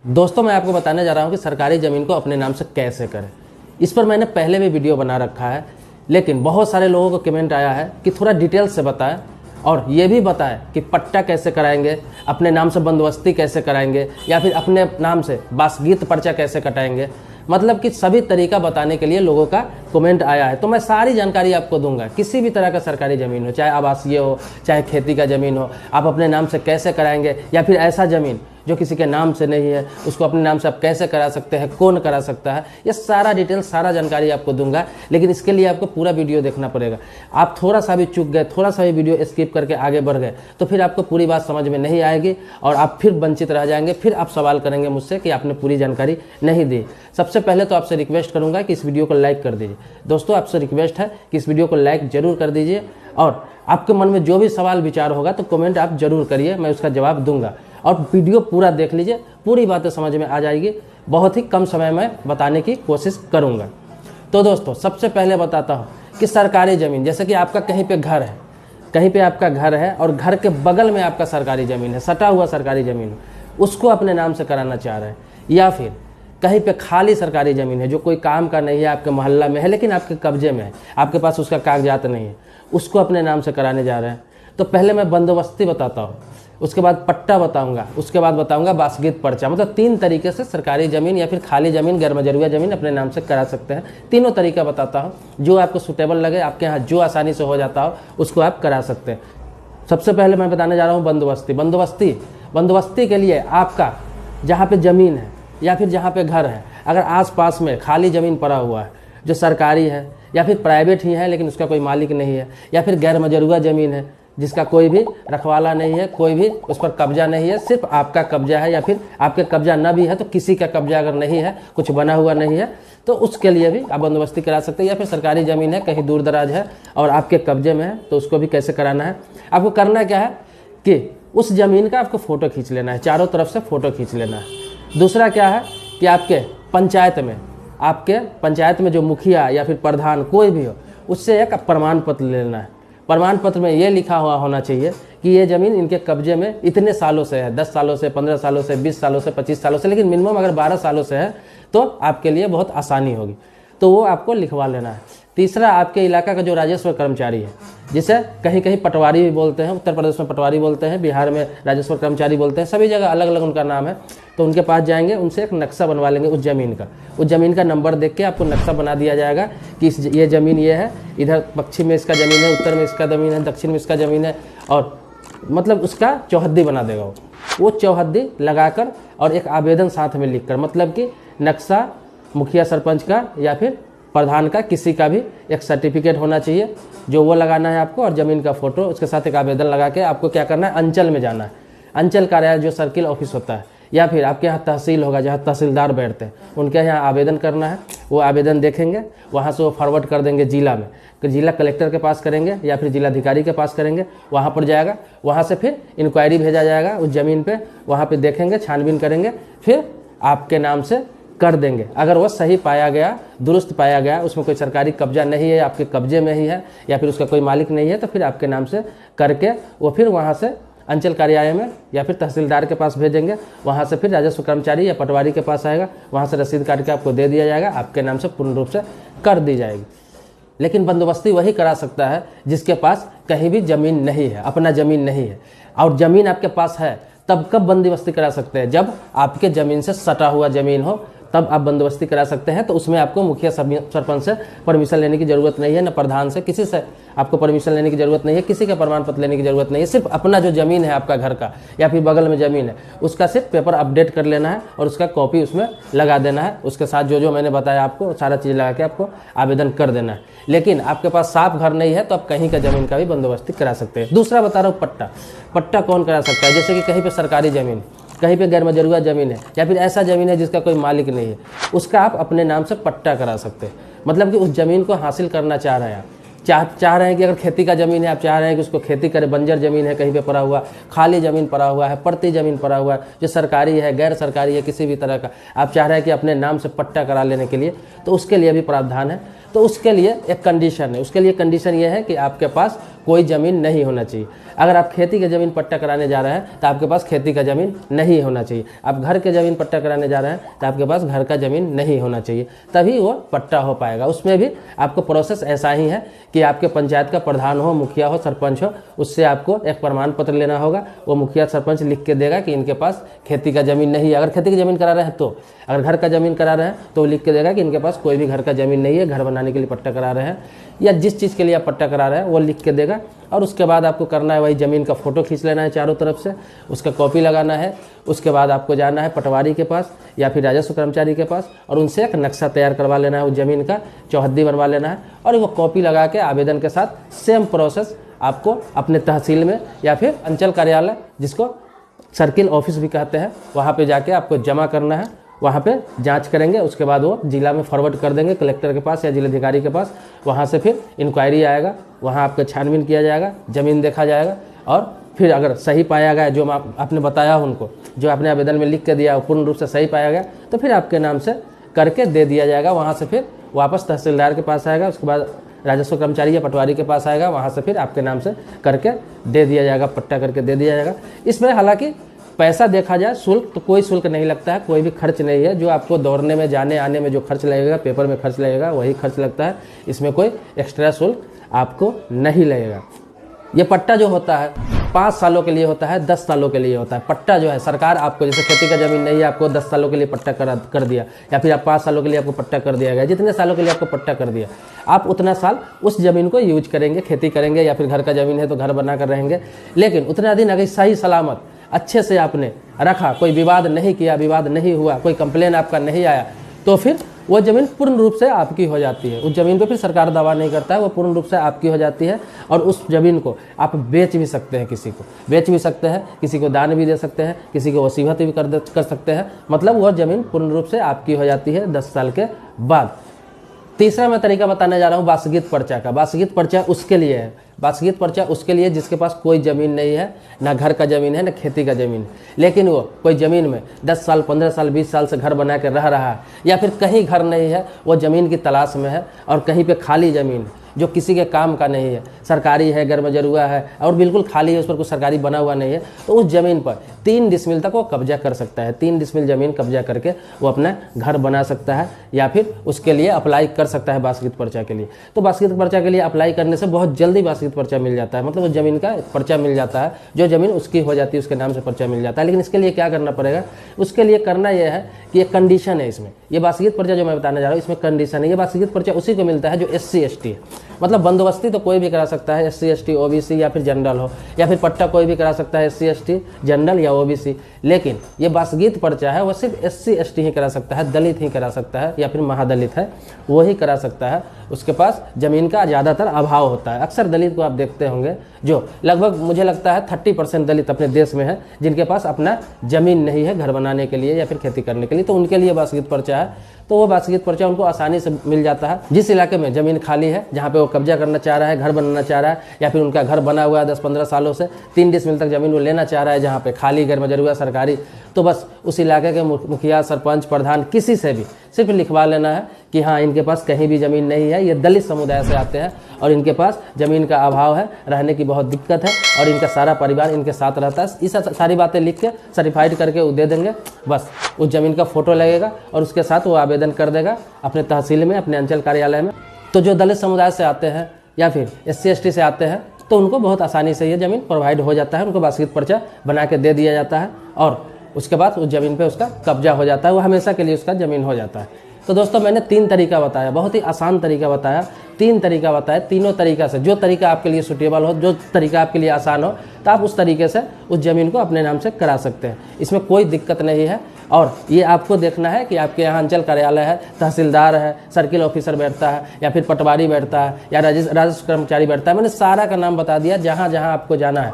दोस्तों मैं आपको बताने जा रहा हूँ कि सरकारी ज़मीन को अपने नाम से कैसे करें। इस पर मैंने पहले भी वीडियो बना रखा है, लेकिन बहुत सारे लोगों को कमेंट आया है कि थोड़ा डिटेल से बताएं और ये भी बताएं कि पट्टा कैसे कराएंगे, अपने नाम से बंदोबस्ती कैसे कराएंगे या फिर अपने नाम से बासगीत पर्चा कैसे कटाएंगे। मतलब कि सभी तरीका बताने के लिए लोगों का कमेंट आया है, तो मैं सारी जानकारी आपको दूंगा। किसी भी तरह का सरकारी ज़मीन हो, चाहे आवासीय हो, चाहे खेती का ज़मीन हो, आप अपने नाम से कैसे कराएंगे या फिर ऐसा ज़मीन जो किसी के नाम से नहीं है उसको अपने नाम से आप कैसे करा सकते हैं, कौन करा सकता है, ये सारा डिटेल सारा जानकारी आपको दूंगा। लेकिन इसके लिए आपको पूरा वीडियो देखना पड़ेगा। आप थोड़ा सा भी चूक गए, थोड़ा सा भी वीडियो स्किप करके आगे बढ़ गए तो फिर आपको पूरी बात समझ में नहीं आएगी और आप फिर वंचित रह जाएंगे। फिर आप सवाल करेंगे मुझसे कि आपने पूरी जानकारी नहीं दी। सबसे पहले तो आपसे रिक्वेस्ट करूंगा कि इस वीडियो को लाइक कर दीजिए। दोस्तों आपसे रिक्वेस्ट है कि इस वीडियो को लाइक जरूर कर दीजिए और आपके मन में जो भी सवाल विचार होगा तो कमेंट आप जरूर करिए, मैं उसका जवाब दूंगा। और वीडियो पूरा देख लीजिए, पूरी बातें समझ में आ जाएगी। बहुत ही कम समय में बताने की कोशिश करूंगा। तो दोस्तों सबसे पहले बताता हूं कि सरकारी ज़मीन, जैसे कि आपका कहीं पे घर है, कहीं पे आपका घर है और घर के बगल में आपका सरकारी ज़मीन है, सटा हुआ सरकारी ज़मीन, उसको अपने नाम से कराना चाह रहे हैं, या फिर कहीं पे खाली सरकारी ज़मीन है जो कोई काम का नहीं है, आपके मोहल्ला में है लेकिन आपके कब्जे में है, आपके पास उसका कागजात नहीं है, उसको अपने नाम से कराने जा रहे हैं। तो पहले मैं बंदोबस्ती बताता हूँ, उसके बाद पट्टा बताऊंगा, उसके बाद बताऊंगा बासगीत पर्चा। मतलब 3 तरीके से सरकारी ज़मीन या फिर खाली ज़मीन, गैर मजरूआ ज़मीन अपने नाम से करा सकते हैं। तीनों तरीका बताता हूँ, जो आपको सूटेबल लगे, आपके यहाँ जो आसानी से हो जाता हो उसको आप करा सकते हैं। सबसे पहले मैं बताने जा रहा हूँ बंदोबस्ती के लिए आपका जहाँ पे ज़मीन है या फिर जहाँ पे घर है, अगर आसपास में खाली ज़मीन पड़ा हुआ है जो सरकारी है या फिर प्राइवेट ही है लेकिन उसका कोई मालिक नहीं है, या फिर गैर मजरूआ ज़मीन है जिसका कोई भी रखवाला नहीं है, कोई भी उस पर कब्जा नहीं है, सिर्फ आपका कब्जा है, या फिर आपके कब्जा न भी है तो किसी का कब्जा अगर नहीं है, कुछ बना हुआ नहीं है, तो उसके लिए भी आप बंदोबस्ती करा सकते हैं। या फिर सरकारी ज़मीन है, कहीं दूर दराज है और आपके कब्जे में है, तो उसको भी कैसे कराना है। आपको करना क्या है कि उस ज़मीन का आपको फ़ोटो खींच लेना है, चारों तरफ से फ़ोटो खींच लेना है। दूसरा क्या है कि आपके पंचायत में जो मुखिया या फिर प्रधान कोई भी हो, उससे एक प्रमाण पत्र लेना है। प्रमाण पत्र में ये लिखा हुआ होना चाहिए कि ये ज़मीन इनके कब्जे में इतने सालों से है, 10 सालों से, 15 सालों से, 20 सालों से, 25 सालों से, लेकिन मिनिमम अगर 12 सालों से है तो आपके लिए बहुत आसानी होगी, तो वो आपको लिखवा लेना है। तीसरा, आपके इलाका का जो राजस्व कर्मचारी है, जिसे कहीं कहीं पटवारी भी बोलते हैं, उत्तर प्रदेश में पटवारी बोलते हैं, बिहार में राजस्व कर्मचारी बोलते हैं, सभी जगह अलग अलग उनका नाम है। तो उनके पास जाएंगे, उनसे एक नक्शा बनवा लेंगे उस ज़मीन का नंबर देख के आपको नक्शा बना दिया जाएगा कि ये ज़मीन ये है, इधर पश्चिम में इसका ज़मीन है, उत्तर में इसका ज़मीन है, दक्षिण में इसका ज़मीन है, और मतलब उसका चौहद्दी बना देगा वो चौहद्दी लगाकर और एक आवेदन साथ में लिखकर, मतलब कि नक्शा मुखिया सरपंच का या फिर प्रधान का, किसी का भी एक सर्टिफिकेट होना चाहिए जो वो लगाना है आपको, और ज़मीन का फ़ोटो, उसके साथ एक आवेदन लगा के आपको क्या करना है, अंचल में जाना है। अंचल कार्यालय जो सर्किल ऑफिस होता है, या फिर आपके यहाँ तहसील होगा जहाँ तहसीलदार बैठते हैं, उनके यहाँ आवेदन करना है। वो आवेदन देखेंगे, वहाँ से वो फॉरवर्ड कर देंगे जिला में, जिला कलेक्टर के पास करेंगे या फिर जिलाधिकारी के पास करेंगे, वहाँ पर जाएगा, वहाँ से फिर इंक्वायरी भेजा जाएगा उस ज़मीन पे, वहाँ पे देखेंगे, छानबीन करेंगे, फिर आपके नाम से कर देंगे। अगर वो सही पाया गया, दुरुस्त पाया गया, उसमें कोई सरकारी कब्जा नहीं है, आपके कब्जे में ही है या फिर उसका कोई मालिक नहीं है, तो फिर आपके नाम से करके वो फिर वहाँ से अंचल कार्यालय में या फिर तहसीलदार के पास भेजेंगे, वहाँ से फिर राजस्व कर्मचारी या पटवारी के पास आएगा, वहाँ से रसीद काट के आपको दे दिया जाएगा, आपके नाम से पूर्ण रूप से कर दी जाएगी। लेकिन बंदोबस्ती वही करा सकता है जिसके पास कहीं भी ज़मीन नहीं है, अपना ज़मीन नहीं है, और ज़मीन आपके पास है। तब कब बंदोबस्ती करा सकते हैं, जब आपके ज़मीन से सटा हुआ ज़मीन हो, तब आप बंदोबस्ती करा सकते हैं। तो उसमें आपको मुखिया सरपंच से परमिशन लेने की ज़रूरत नहीं है, न प्रधान से, किसी से आपको परमिशन लेने की ज़रूरत नहीं है, किसी का प्रमाण पत्र लेने की ज़रूरत नहीं है। सिर्फ अपना जो ज़मीन है आपका घर का या फिर बगल में ज़मीन है, उसका सिर्फ पेपर अपडेट कर लेना है और उसका कॉपी उसमें लगा देना है। उसके साथ जो जो मैंने बताया आपको सारा चीज़ लगा के आपको आवेदन कर देना है। लेकिन आपके पास साफ घर नहीं है तो आप कहीं का ज़मीन का भी बंदोबस्ती करा सकते हैं। दूसरा बता रहा हूँ पट्टा कौन करा सकता है, जैसे कि कहीं पर सरकारी ज़मीन, कहीं पे गैर मजरूआ ज़मीन है या फिर ऐसा ज़मीन है जिसका कोई मालिक नहीं है, उसका आप अपने नाम से पट्टा करा सकते हैं। मतलब कि उस ज़मीन को हासिल करना चाह रहे हैं आप, चाह रहे हैं कि अगर खेती का ज़मीन है, आप चाह रहे हैं कि उसको खेती करे, बंजर ज़मीन है, कहीं पे पड़ा हुआ, खाली ज़मीन पड़ा हुआ है, पड़ती ज़मीन पड़ा हुआ है, जो सरकारी है, गैर सरकारी है, किसी भी तरह का आप चाह रहे हैं कि अपने नाम से पट्टा करा लेने के लिए, तो उसके लिए भी प्रावधान है। तो उसके लिए एक कंडीशन है, उसके लिए कंडीशन ये है कि आपके पास कोई ज़मीन नहीं होना चाहिए। अगर आप खेती की ज़मीन पट्टा कराने जा रहे हैं तो आपके पास खेती का ज़मीन नहीं होना चाहिए। आप घर के ज़मीन पट्टा कराने जा रहे हैं तो आपके पास घर का ज़मीन नहीं होना चाहिए, तभी वो पट्टा हो पाएगा। उसमें भी आपको प्रोसेस ऐसा ही है कि आपके पंचायत का प्रधान हो, मुखिया हो, सरपंच हो, उससे आपको एक प्रमाण पत्र लेना होगा। वो मुखिया सरपंच लिख के देगा कि इनके पास खेती का ज़मीन नहीं है। अगर खेती की ज़मीन करा रहे हैं तो, अगर घर का ज़मीन करा रहे हैं तो लिख के देगा कि इनके पास कोई भी घर का ज़मीन नहीं है, घर बनाने के लिए पट्टा करा रहे हैं, या जिस चीज़ के लिए आप पट्टा करा रहे हैं वो लिख के देगा। और उसके बाद आपको करना है वही ज़मीन का फ़ोटो खींच लेना है चारों तरफ से, उसका कॉपी लगाना है। उसके बाद आपको जाना है पटवारी के पास या फिर राजस्व कर्मचारी के पास और उनसे एक नक्शा तैयार करवा लेना है, उस ज़मीन का चौहद्दी बनवा लेना है और वो कॉपी लगा के आवेदन के साथ सेम प्रोसेस आपको अपने तहसील में या फिर अंचल कार्यालय, जिसको सर्किल ऑफिस भी कहते हैं, वहाँ पे जाके आपको जमा करना है। वहाँ पे जांच करेंगे, उसके बाद वो जिला में फॉरवर्ड कर देंगे कलेक्टर के पास या जिलाधिकारी के पास। वहाँ से फिर इंक्वायरी आएगा, वहाँ आपका छानबीन किया जाएगा, ज़मीन देखा जाएगा और फिर अगर सही पाया गया जो आपने बताया उनको, जो आपने आवेदन में लिख के दिया पूर्ण रूप से सही पाया गया, तो फिर आपके नाम से करके दे दिया जाएगा। वहाँ से फिर वापस तहसीलदार के पास आएगा, उसके बाद राजस्व कर्मचारी या पटवारी के पास आएगा, वहाँ से फिर आपके नाम से करके दे दिया जाएगा, पट्टा करके दे दिया जाएगा। इसमें हालांकि पैसा देखा जाए, शुल्क तो कोई शुल्क नहीं लगता है, कोई भी खर्च नहीं है। जो आपको दौड़ने में, जाने आने में जो खर्च लगेगा, पेपर में खर्च लगेगा, वही खर्च लगता है। इसमें कोई एक्स्ट्रा शुल्क आपको नहीं लगेगा। ये पट्टा जो होता है 5 सालों के लिए होता है, 10 सालों के लिए होता है। पट्टा जो है सरकार आपको, जैसे खेती का ज़मीन नहीं है, आपको 10 सालों के लिए पट्टा कर दिया, या फिर आप 5 सालों के लिए आपको पट्टा कर दिया गया, जितने सालों के लिए आपको पट्टा कर दिया, आप उतना साल उस ज़मीन को यूज करेंगे, खेती करेंगे, या फिर घर का ज़मीन है तो घर बना कर रहेंगे। लेकिन उतना दिन अगर सही सलामत अच्छे से आपने रखा, कोई विवाद नहीं किया, विवाद नहीं हुआ, कोई कंप्लेन आपका नहीं आया, तो फिर वो ज़मीन पूर्ण रूप से आपकी हो जाती है। उस ज़मीन पे फिर सरकार दावा नहीं करता है, वो पूर्ण रूप से आपकी हो जाती है। और उस ज़मीन को आप बेच भी सकते हैं, किसी को बेच भी सकते हैं, किसी को दान भी दे सकते हैं, किसी को वसीयत भी कर सकते हैं। मतलब वह ज़मीन पूर्ण रूप से आपकी हो जाती है 10 साल के बाद। तीसरा मैं तरीका बताने जा रहा हूँ वासगीत पर्चा का। वासगीत पर्चा उसके लिए है, वासगीत पर्चा उसके लिए जिसके पास कोई ज़मीन नहीं है, ना घर का ज़मीन है, ना खेती का ज़मीन है, लेकिन वो कोई ज़मीन में 10 साल, 15 साल, 20 साल से घर बना के रह रहा है, या फिर कहीं घर नहीं है, वो ज़मीन की तलाश में है और कहीं पे खाली ज़मीन है जो किसी के काम का नहीं है, सरकारी है, गैर मजरूआ है और बिल्कुल खाली है, उस पर कुछ सरकारी बना हुआ नहीं है, तो उस ज़मीन पर 3 डिसमिल तक वो कब्जा कर सकता है। 3 डिसमिल ज़मीन कब्जा करके वो अपना घर बना सकता है, या फिर उसके लिए अप्लाई कर सकता है वासगीत पर्चा के लिए। तो वासगीत पर्चा के लिए अप्लाई करने से बहुत जल्दी वासगीत पर्चा मिल जाता है, मतलब उस ज़मीन का पर्चा मिल जाता है, जो ज़मीन उसकी हो जाती है उसके नाम से पर्चा मिल जाता है। लेकिन इसके लिए क्या करना पड़ेगा? उसके लिए करना यह है कि एक कंडीशन है इसमें, ये वासगीत पर्चा जो मैं बताने जा रहा हूँ इसमें कंडीशन है। ये वासगीत पर्चा उसी को मिलता है जो SC ST है, मतलब बंदोबस्ती तो कोई भी करा सकता है, SC ST OBC या फिर जनरल हो, या फिर पट्टा कोई भी करा सकता है, SC ST जनरल या OBC। लेकिन ये वासगीत पर्चा है वो सिर्फ SC ST ही करा सकता है, दलित ही करा सकता है, या फिर महादलित है वो ही करा सकता है। उसके पास ज़मीन का ज़्यादातर अभाव होता है। अक्सर दलित को आप देखते होंगे, जो लगभग मुझे लगता है 30% दलित अपने देश में है जिनके पास अपना ज़मीन नहीं है घर बनाने के लिए या फिर खेती करने के लिए, तो उनके लिए वासगीत पर्चा है। तो वो वासगीत पर्चा उनको आसानी से मिल जाता है। जिस इलाके में ज़मीन खाली है, जहाँ पे वो कब्जा करना चाह रहा है, घर बनाना चाह रहा है, या फिर उनका घर बना हुआ है 10-15 सालों से, 3 डिसमिल तक ज़मीन वो लेना चाह रहा है, जहाँ पे खाली गैर मजरूआ सरकारी, तो बस उस इलाके के मुखिया, सरपंच, प्रधान, किसी से भी सिर्फ लिखवा लेना है कि हाँ इनके पास कहीं भी ज़मीन नहीं है, ये दलित समुदाय से आते हैं और इनके पास ज़मीन का अभाव है, रहने की बहुत दिक्कत है और इनका सारा परिवार इनके साथ रहता है। इस सारी बातें लिख के सर्टिफाइड करके वो दे देंगे, बस उस ज़मीन का फ़ोटो लगेगा और उसके साथ वो आवेदन कर देगा अपने तहसील में, अपने अंचल कार्यालय में। तो जो दलित समुदाय से आते हैं या फिर SC ST से आते हैं तो उनको बहुत आसानी से ये ज़मीन प्रोवाइड हो जाता है, उनको वासगीत पर्चा बना के दे दिया जाता है और उसके बाद उस ज़मीन पे उसका कब्जा हो जाता है, वो हमेशा के लिए उसका ज़मीन हो जाता है। तो दोस्तों मैंने 3 तरीका बताया, बहुत ही आसान तरीका बताया, 3 तरीका बताया। तीनों तरीका से जो तरीका आपके लिए सूटेबल हो, जो तरीका आपके लिए आसान हो, तो आप उस तरीके से उस ज़मीन को अपने नाम से करा सकते हैं। इसमें कोई दिक्कत नहीं है। और ये आपको देखना है कि आपके यहाँ अंचल कार्यालय है, तहसीलदार है, सर्किल ऑफिसर बैठता है, या फिर पटवारी बैठता है, या राजस्व कर्मचारी बैठता है। मैंने सारा का नाम बता दिया, जहाँ जहाँ आपको जाना है